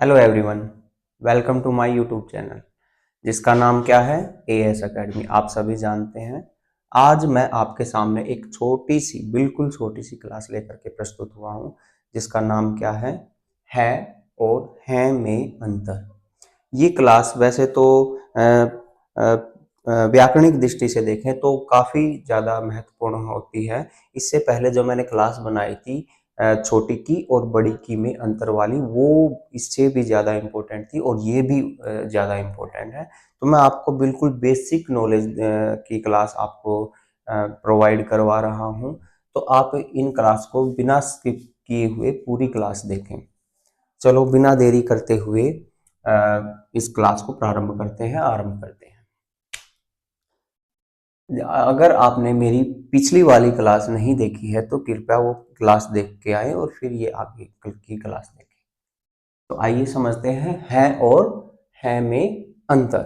Hello everyone, welcome to my YouTube channel जिसका नाम क्या है एएस एकेडमी। आप सभी जानते हैं। आज मैं आपके सामने एक छोटी सी बिल्कुल छोटी सी क्लास लेकर के प्रस्तुत हुआ हूँ जिसका नाम क्या है और है में अंतर। ये क्लास वैसे तो व्याकरणिक दृष्टि से देखें तो काफ़ी ज़्यादा महत्वपूर्ण होती है। इससे पहले जो मैंने क्लास बनाई थी छोटी की और बड़ी की में अंतर वाली, वो इससे भी ज़्यादा इम्पोर्टेंट थी और ये भी ज़्यादा इम्पोर्टेंट है। तो मैं आपको बिल्कुल बेसिक नॉलेज की क्लास आपको प्रोवाइड करवा रहा हूँ। तो आप इन क्लास को बिना स्किप किए हुए पूरी क्लास देखें। चलो बिना देरी करते हुए इस क्लास को आरंभ करते हैं। अगर आपने मेरी पिछली वाली क्लास नहीं देखी है तो कृपया वो क्लास देख के आए और फिर ये आगे की क्लास देखें। तो आइए समझते हैं है और है में अंतर।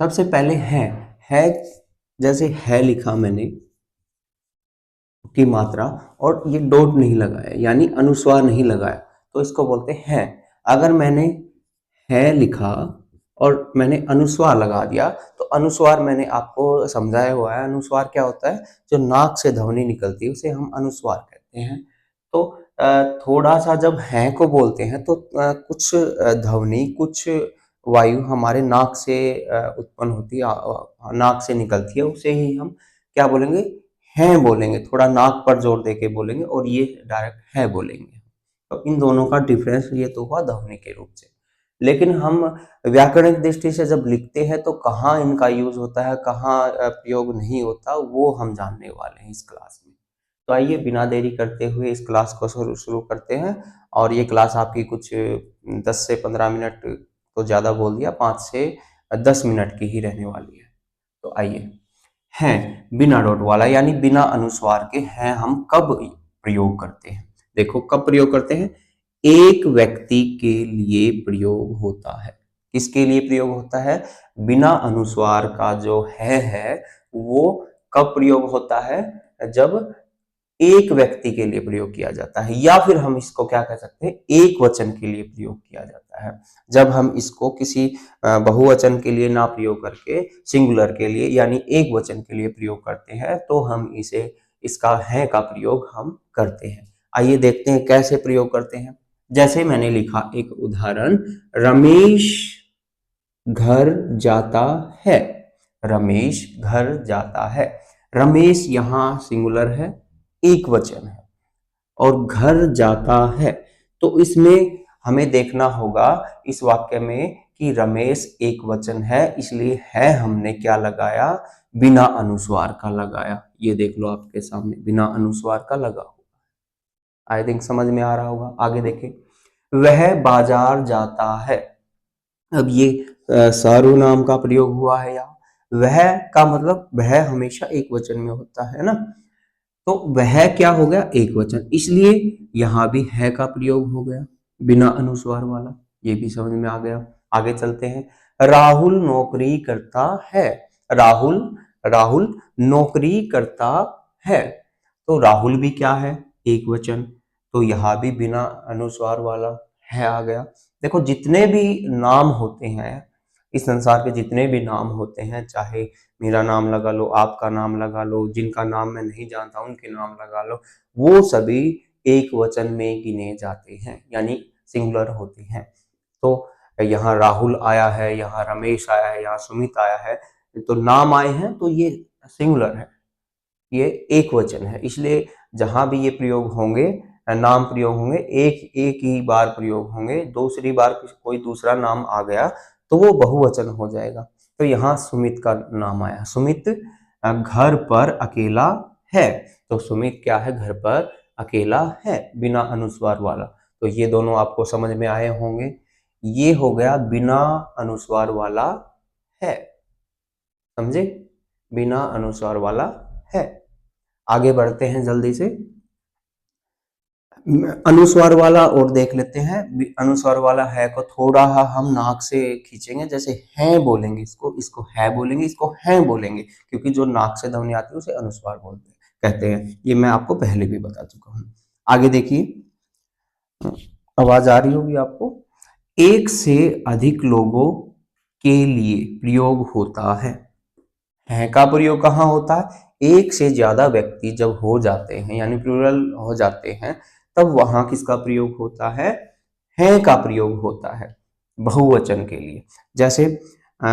सबसे पहले है जैसे है लिखा मैंने की मात्रा और ये डॉट नहीं लगाया यानी अनुस्वार नहीं लगाया तो इसको बोलते हैं। अगर मैंने है लिखा और मैंने अनुस्वार लगा दिया तो अनुस्वार मैंने आपको समझाया हुआ है। अनुस्वार क्या होता है? जो नाक से ध्वनि निकलती है उसे हम अनुस्वार कहते हैं। तो थोड़ा सा जब है को बोलते हैं तो कुछ ध्वनि कुछ वायु हमारे नाक से उत्पन्न होती है, नाक से निकलती है, उसे ही हम क्या बोलेंगे? हैं बोलेंगे। थोड़ा नाक पर जोर देके बोलेंगे और ये डायरेक्ट है बोलेंगे। तो इन दोनों का डिफरेंस ये तो हुआ ध्वनि के रूप से। लेकिन हम व्याकरणिक दृष्टि से जब लिखते हैं तो कहाँ इनका यूज होता है, कहाँ प्रयोग नहीं होता, वो हम जानने वाले हैं इस क्लास में। तो आइए बिना देरी करते हुए इस क्लास को शुरू करते हैं। और ये क्लास आपकी कुछ 10 से 15 मिनट तो ज़्यादा बोल दिया, 5 से 10 मिनट की ही रहने वाली है। तो आइए, हैं बिना डॉट वाला यानी बिना अनुस्वार के हैं हम कब प्रयोग करते हैं? देखो कब प्रयोग करते हैं? एक व्यक्ति के लिए प्रयोग होता है। किसके लिए प्रयोग होता है? बिना अनुस्वार का जो है वो कब प्रयोग होता है? जब एक व्यक्ति के लिए प्रयोग किया जाता है, या फिर हम इसको क्या कह सकते हैं, एक वचन के लिए प्रयोग किया जाता है। जब हम इसको किसी बहुवचन के लिए ना प्रयोग करके सिंगुलर के लिए यानी एक वचन के लिए प्रयोग करते हैं तो हम इसे इसका है का प्रयोग हम करते हैं। आइए देखते हैं कैसे प्रयोग करते हैं। जैसे मैंने लिखा एक उदाहरण, रमेश घर जाता है। रमेश घर जाता है। रमेश यहाँ सिंगुलर है, एक वचन है, और घर जाता है। तो इसमें हमें देखना होगा इस वाक्य में कि रमेश एक वचन है, इसलिए है हमने क्या लगाया? बिना अनुस्वार का लगाया। ये देख लो आपके सामने बिना अनुस्वार का लगा हुआ। आई थिंक समझ में आ रहा होगा। आगे देखें, वह बाजार जाता है। अब ये सर्वनाम का प्रयोग हुआ है यहाँ। वह का मतलब वह हमेशा एक वचन में होता है ना, तो वह क्या हो गया? एक वचन, इसलिए यहां भी है का प्रयोग हो गया बिना अनुस्वार वाला। ये भी समझ में आ गया। आगे चलते हैं, राहुल नौकरी करता है। राहुल राहुल नौकरी करता है। तो राहुल भी क्या है? एक वचन। तो यहां भी बिना अनुस्वार वाला है आ गया। देखो जितने भी नाम होते हैं इस संसार के, जितने भी नाम होते हैं, चाहे मेरा नाम लगा लो, आपका नाम लगा लो, जिनका नाम मैं नहीं जानता उनके नाम लगा लो, वो सभी एक वचन में गिने जाते हैं यानी सिंगुलर होते हैं। तो यहाँ राहुल आया है, यहाँ रमेश आया है, यहाँ सुमित आया है, तो नाम आए हैं तो ये सिंगुलर है, ये एक वचन है। इसलिए जहां भी ये प्रयोग होंगे, नाम प्रयोग होंगे, एक एक ही बार प्रयोग होंगे। दूसरी बार कोई दूसरा नाम आ गया तो वो बहुवचन हो जाएगा। तो यहाँ सुमित का नाम आया, सुमित घर पर अकेला है। तो सुमित क्या है? घर पर अकेला है, बिना अनुस्वार वाला। तो ये दोनों आपको समझ में आए होंगे। ये हो गया बिना अनुस्वार वाला है, समझे? बिना अनुस्वार वाला है। आगे बढ़ते हैं जल्दी से, अनुस्वार वाला और देख लेते हैं। अनुस्वार वाला है को थोड़ा हम नाक से खींचेंगे, जैसे है बोलेंगे, इसको इसको है बोलेंगे, इसको है बोलेंगे, क्योंकि जो नाक से ध्वनि आती है उसे अनुस्वार बोलते हैं, कहते हैं। ये मैं आपको पहले भी बता चुका हूं। आगे देखिए, आवाज आ रही होगी आपको। एक से अधिक लोगों के लिए प्रयोग होता है का प्रयोग कहाँ होता है? एक से ज्यादा व्यक्ति जब हो जाते हैं यानी प्लूरल हो जाते हैं तब वहां किसका प्रयोग होता है का प्रयोग होता है बहुवचन के लिए। जैसे अ,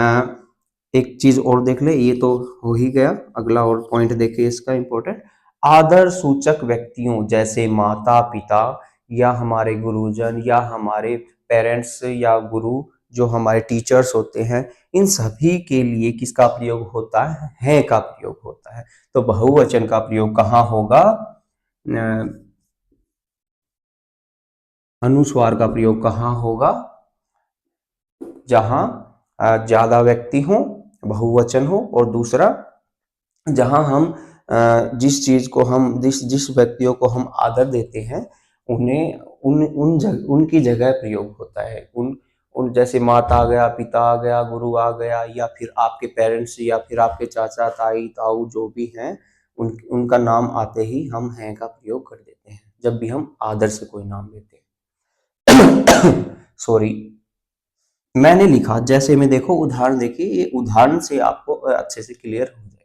एक चीज और देख ले, ये तो हो ही गया। अगला और पॉइंट देखिए इसका इंपॉर्टेंट। आदर सूचक व्यक्तियों जैसे माता पिता या हमारे गुरुजन या हमारे पेरेंट्स या गुरु जो हमारे टीचर्स होते हैं, इन सभी के लिए किसका प्रयोग होता है का प्रयोग होता है। तो बहुवचन का प्रयोग कहाँ होगा? अनुस्वार का प्रयोग कहाँ होगा? जहां ज्यादा व्यक्ति हो, बहुवचन हो, और दूसरा जहां हम जिस चीज को हम जिस जिस व्यक्तियों को हम आदर देते हैं उन्हें उनकी जगह प्रयोग होता है। उन उन जैसे माता आ गया, पिता आ गया, गुरु आ गया, या फिर आपके पेरेंट्स या फिर आपके चाचा ताई ताऊ जो भी हैं, उनका नाम आते ही हम हैं का प्रयोग कर देते हैं जब भी हम आदर से कोई नाम लेते हैं। सॉरी, मैंने लिखा जैसे में, देखो उदाहरण देखिए, ये उदाहरण से आपको अच्छे से क्लियर हो जाएगा।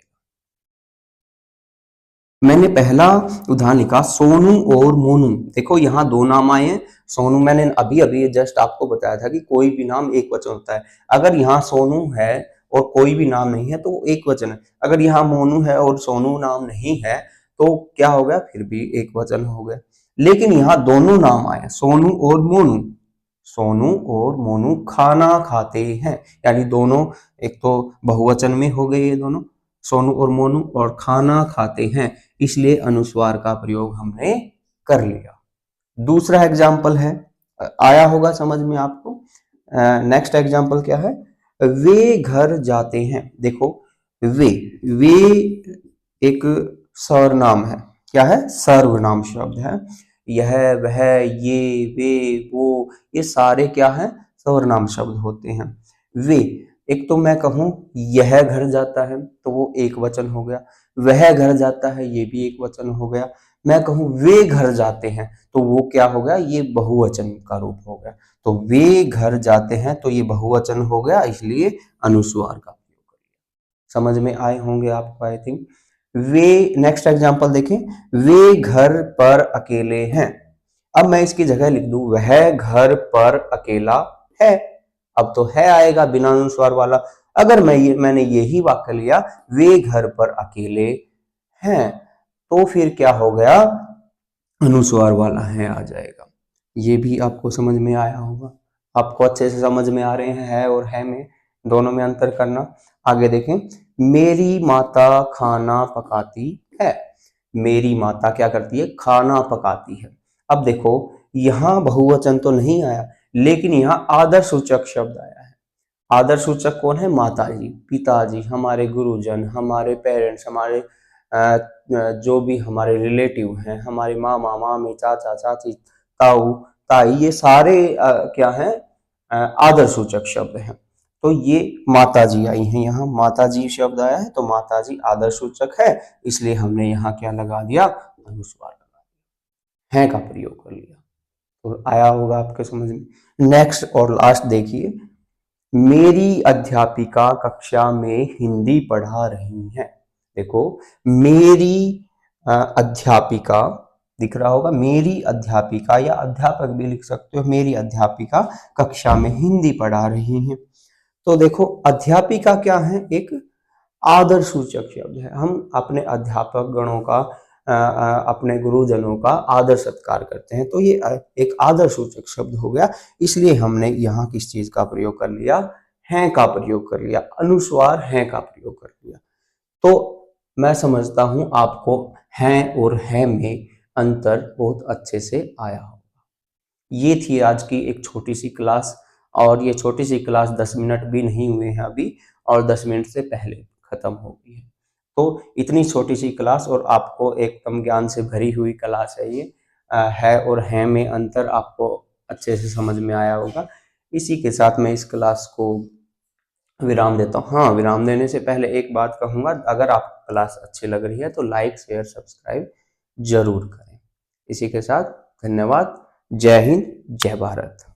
मैंने पहला उदाहरण लिखा सोनू और मोनू। देखो यहाँ दो नाम आए हैं। सोनू मैंने अभी अभी जस्ट आपको बताया था कि कोई भी नाम एक वचन होता है। अगर यहाँ सोनू है और कोई भी नाम नहीं है तो वो एक वचन है। अगर यहाँ मोनू है और सोनू नाम नहीं है तो क्या हो गया? फिर भी एक वचन हो गया। लेकिन यहाँ दोनों नाम आए, सोनू और मोनू। सोनू और मोनू खाना खाते हैं, यानी दोनों एक तो बहुवचन में हो गए ये दोनों, सोनू और मोनू, और खाना खाते हैं, इसलिए अनुस्वार का प्रयोग हमने कर लिया। दूसरा एग्जाम्पल है, आया होगा समझ में आपको। नेक्स्ट एग्जाम्पल क्या है? वे घर जाते हैं। देखो वे वे एक सर्वनाम है। क्या है? सर्वनाम शब्द है। यह वह ये वे वो, ये सारे क्या है? सर्वनाम शब्द होते हैं। वे, एक तो मैं कहूं यह घर जाता है तो वो एक वचन हो गया, वह घर जाता है ये भी एक वचन हो गया। मैं कहूं वे घर जाते हैं तो वो क्या हो गया? ये बहुवचन का रूप हो गया। तो वे घर जाते हैं तो ये बहुवचन हो गया, इसलिए अनुस्वार का प्रयोग करिए। समझ में आए होंगे आपको I think. Way, next example देखें, वे घर पर अकेले हैं। अब मैं इसकी जगह लिख दूं वह घर पर अकेला है। अब तो है आएगा बिना अनुस्वार वाला। अगर मैंने यही वाक्य लिया वे घर पर अकेले हैं तो फिर क्या हो गया? अनुस्वार वाला है आ जाएगा। ये भी आपको समझ में आया होगा। आपको अच्छे से समझ में आ रहे हैं है और है में, दोनों में अंतर करना। आगे देखें, मेरी माता खाना पकाती है। मेरी माता क्या करती है? खाना पकाती है। अब देखो यहाँ बहुवचन तो नहीं आया, लेकिन यहाँ आदर सूचक शब्द आया है। आदर सूचक कौन है? माताजी, पिताजी, हमारे गुरुजन, हमारे पेरेंट्स, हमारे जो भी हमारे रिलेटिव हैं, हमारे मामा मामी चाचा चाची ताऊ ताई, ये सारे क्या हैं? आदर सूचक शब्द हैं। तो ये माताजी आई हैं, यहाँ माताजी शब्द आया है तो माताजी आदर सूचक है, इसलिए हमने यहाँ क्या लगा दिया? अनुस्वार लगा दिया, है का प्रयोग कर लिया। तो आया होगा आपके समझ में। नेक्स्ट और लास्ट देखिए, मेरी अध्यापिका कक्षा में हिंदी पढ़ा रही हैं। देखो मेरी अध्यापिका दिख रहा होगा, मेरी अध्यापिका या अध्यापक भी लिख सकते हो। मेरी अध्यापिका कक्षा में हिंदी पढ़ा रही हैं। तो देखो अध्यापिका क्या है? एक आदर सूचक शब्द है। हम अपने अध्यापक गणों का अपने गुरुजनों का आदर सत्कार करते हैं, तो ये एक आदर सूचक शब्द हो गया, इसलिए हमने यहाँ किस चीज का प्रयोग कर लिया? हैं का प्रयोग कर लिया, अनुस्वार हैं का प्रयोग कर लिया। तो मैं समझता हूं आपको हैं और है में अंतर बहुत अच्छे से आया होगा। ये थी आज की एक छोटी सी क्लास, और ये छोटी सी क्लास 10 मिनट भी नहीं हुए हैं अभी, और 10 मिनट से पहले खत्म हो गई है। तो इतनी छोटी सी क्लास और आपको एकदम ज्ञान से भरी हुई क्लास है ये। है और है में अंतर आपको अच्छे से समझ में आया होगा। इसी के साथ मैं इस क्लास को विराम देता हूँ। हाँ, विराम देने से पहले एक बात कहूँगा, अगर आपको क्लास अच्छी लग रही है तो लाइक शेयर सब्सक्राइब जरूर करें। इसी के साथ धन्यवाद। जय हिंद, जय भारत।